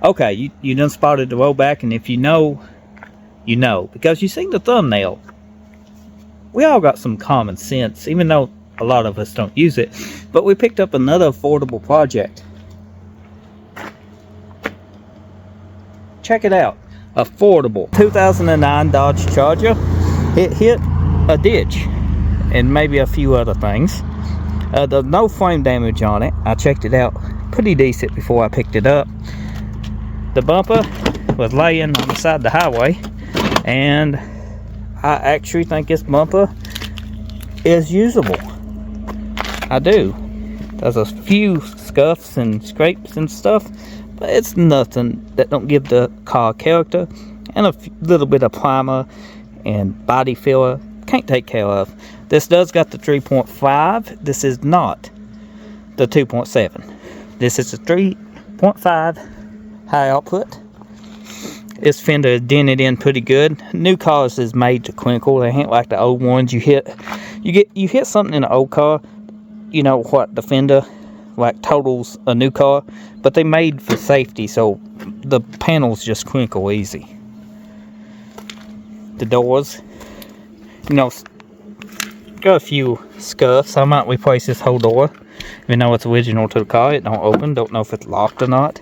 Okay, you done spotted the rollback, and if you know, you know. Because you seen the thumbnail. We all got some common sense, even though a lot of us don't use it. But we picked up another affordable project. Check it out. Affordable. 2009 Dodge Charger. It hit a ditch and maybe a few other things. There's no frame damage on it. I checked it out pretty decent before I picked it up. The bumper was laying on the side of the highway, and I actually think this bumper is usable. I do. There's a few scuffs and scrapes and stuff, but it's nothing that don't give the car character, and a little bit of primer and body filler can't take care of. This does got the 3.5. This is not the 2.7. This is a 3.5 high output. This fender is dented in pretty good. New cars is made to crinkle. They ain't like the old ones. You hit something in an old car, you know what, the fender like totals a new car, but they made for safety, so the panels just crinkle easy. The doors, you know, got a few scuffs. I might replace this whole door, even though it's original to the car. It don't open. Don't know if it's locked or not.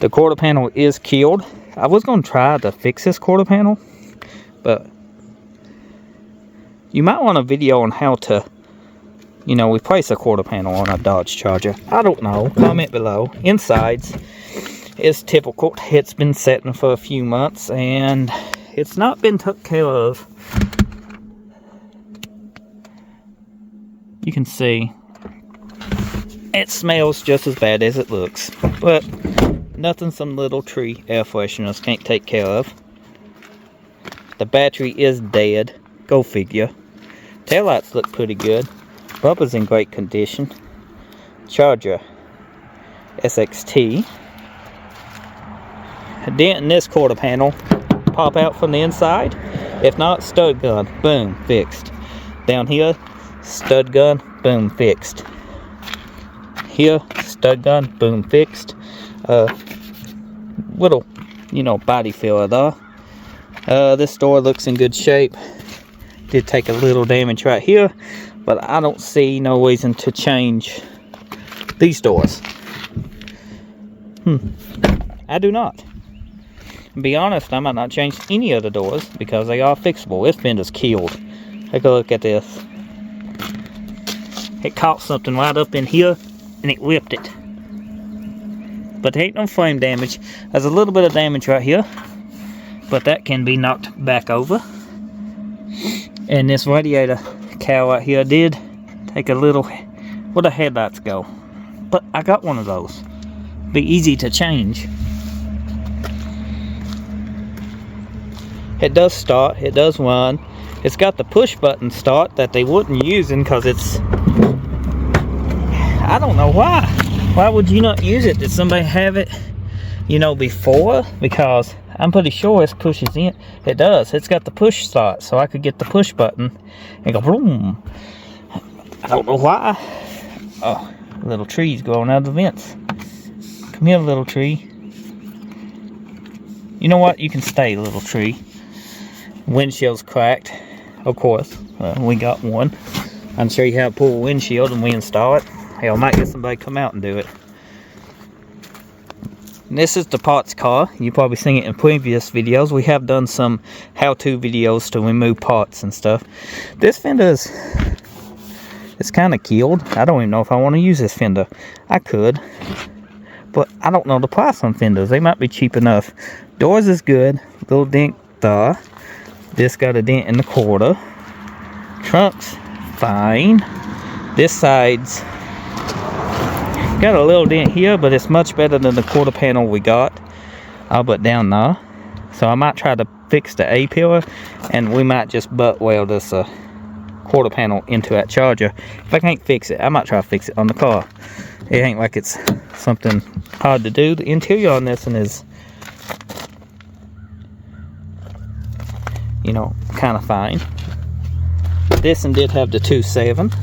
The quarter panel is killed. I was going to try to fix this quarter panel, but you might want a video on how to, you know, replace a quarter panel on a Dodge Charger. I don't know. Comment below. Insides is typical. It's been sitting for a few months, and it's not been took care of. You can see it smells just as bad as it looks, but nothing some little tree air fresheners can't take care of. The battery is dead. Go figure. Taillights look pretty good. Bumper's in great condition. Charger SXT. A dent in this quarter panel. Pop out from the inside. If not, stud gun. Boom. Fixed. Down here, stud gun. Boom. Fixed. Here, stud gun. Boom. Fixed. Little, you know, body filler there. This door looks in good shape. Did take a little damage right here, but I don't see no reason to change these doors. I do not. To be honest, I might not change any of the doors because they are fixable. This fender's killed. Take a look at this. It caught something right up in here and it ripped it. But there ain't no frame damage. There's a little bit of damage right here, but that can be knocked back over. And this radiator cowl right here did take a little, where the headlights go. But I got one of those. Be easy to change. It does start, it does run. It's got the push button start that they wouldn't using because it's, I don't know why. Why would you not use it? Did somebody have it, you know, before? Because I'm pretty sure this pushes in. It does. It's got the push start, so I could get the push button and go boom. I don't know why. Oh, little trees growing out of the vents. Come here, little tree. You know what? You can stay, little tree. Windshield's cracked, of course. We got one. I can show you how to pull a windshield and we install it. Hell, I might get somebody to come out and do it. This is the parts car. You've probably seen it in previous videos. We have done some how-to videos to remove parts and stuff. This fender is, it's kind of killed. I don't even know if I want to use this fender. I could, but I don't know the price on fenders. They might be cheap enough. Doors is good. Little dent there. This got a dent in the quarter. Trunk's fine. This side's got a little dent here, but it's much better than the quarter panel we got. But down there. So I might try to fix the A-pillar, and we might just butt weld this quarter panel into that Charger. If I can't fix it, I might try to fix it on the car. It ain't like it's something hard to do. The interior on this one is, you know, kind of fine. This one did have the 2.7.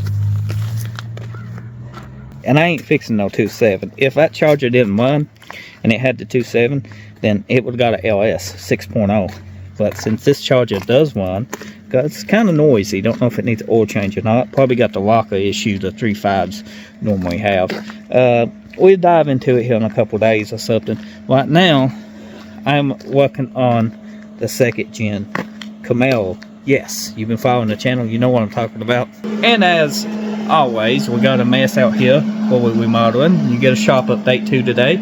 And I ain't fixing no 2.7. If that Charger didn't run and it had the 2.7, then it would have got a LS 6.0. But since this Charger does run, it's kind of noisy. Don't know if it needs oil change or not. Probably got the locker issue the 3.5s normally have. We'll dive into it here in a couple days or something. Right now, I'm working on the 2nd gen Camaro. Yes, you've been following the channel, you know what I'm talking about. And as always, we got a mess out here while we're remodeling. You get a shop update too today.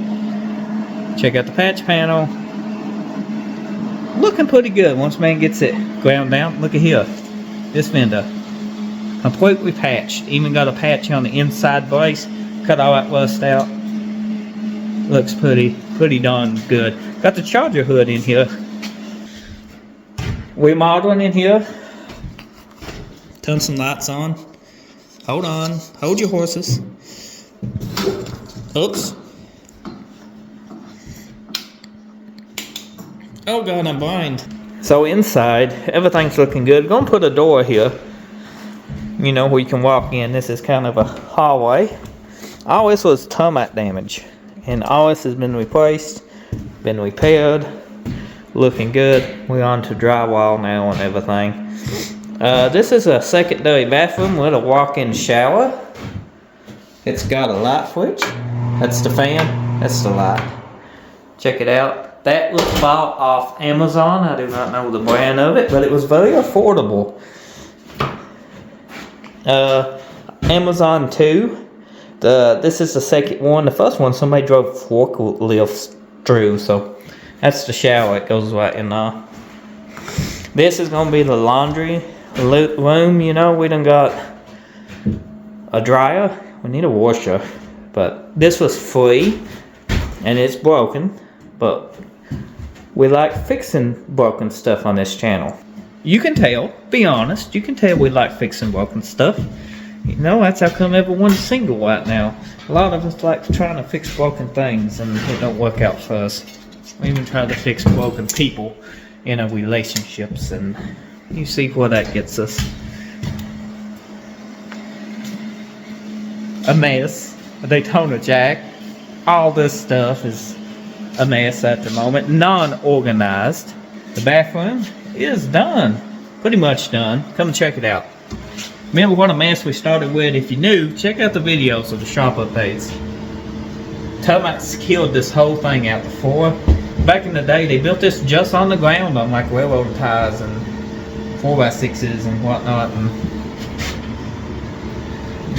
Check out the patch panel. Looking pretty good once man gets it ground down. Look at here, this fender completely patched. Even got a patch on the inside brace. Cut all that rust out. Looks pretty darn good. Got the Charger hood in here. Remodeling in here. Turn some lights on. Hold on. Hold your horses. Oops. Oh God, I'm blind. So inside, everything's looking good. Gonna put a door here. You know, where you can walk in. This is kind of a hallway. All this was termite damage. And all this has been replaced. Been repaired. Looking good. We're on to drywall now and everything. This is a secondary bathroom with a walk-in shower. It's got a light switch. That's the fan. That's the light. Check it out. That was bought off Amazon. I do not know the brand of it, but it was very affordable. Amazon 2. This is the second one. The first one somebody drove forklifts through, so that's the shower. It goes right in there. This is gonna be the laundry room. You know, we done got a dryer. We need a washer, but this was free, and it's broken. But we like fixing broken stuff on this channel. You can tell. Be honest. You can tell we like fixing broken stuff. You know, that's how come everyone's single right now. A lot of us like trying to fix broken things, and it don't work out for us. We even try to fix broken people in our relationships, and you see where that gets us. A mess. A Daytona Jack. All this stuff is a mess at the moment. Non-organized. The bathroom is done. Pretty much done. Come and check it out. Remember what a mess we started with? If you're new, check out the videos of the shop updates. Termites killed this whole thing out before. Back in the day, they built this just on the ground on like railroad ties and 4x6s and whatnot. And,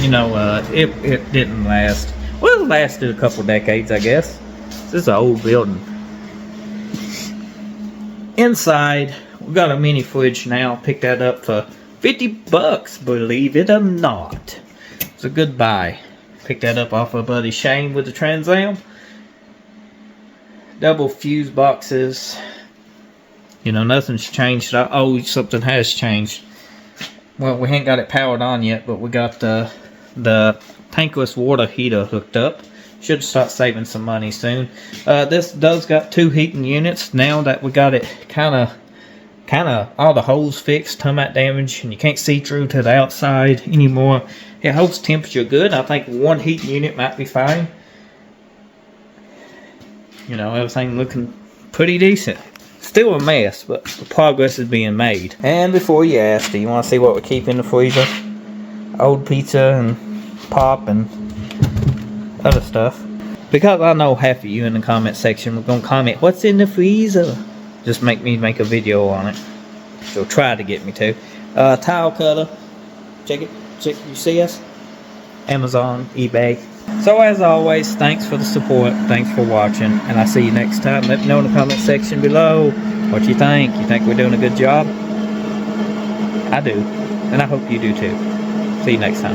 you know, it didn't last. Well, it lasted a couple decades, I guess. This is an old building. Inside, we got a mini fridge now. Picked that up for $50, believe it or not. It's a good buy. Picked that up off of buddy Shane with the Trans Am. Double fuse boxes. You know, nothing's changed. Oh, something has changed. Well, we ain't got it powered on yet, but we got the tankless water heater hooked up. Should start saving some money soon. This does got 2 heating units. Now that we got it kind of all the holes fixed, termite damage, and you can't see through to the outside anymore. It holds temperature good. I think 1 heating unit might be fine. You know, everything looking pretty decent. Still a mess, but the progress is being made. And before you ask, do you want to see what we keep in the freezer? Old pizza and pop and other stuff. Because I know half of you in the comment section are going to comment, what's in the freezer? Just make me make a video on it. So try to get me to. Tile cutter. Check it. Check. You see us? Amazon, eBay. So as always, thanks for the support. Thanks for watching. And I'll see you next time. Let me know in the comment section below what you think. You think we're doing a good job? I do. And I hope you do too. See you next time.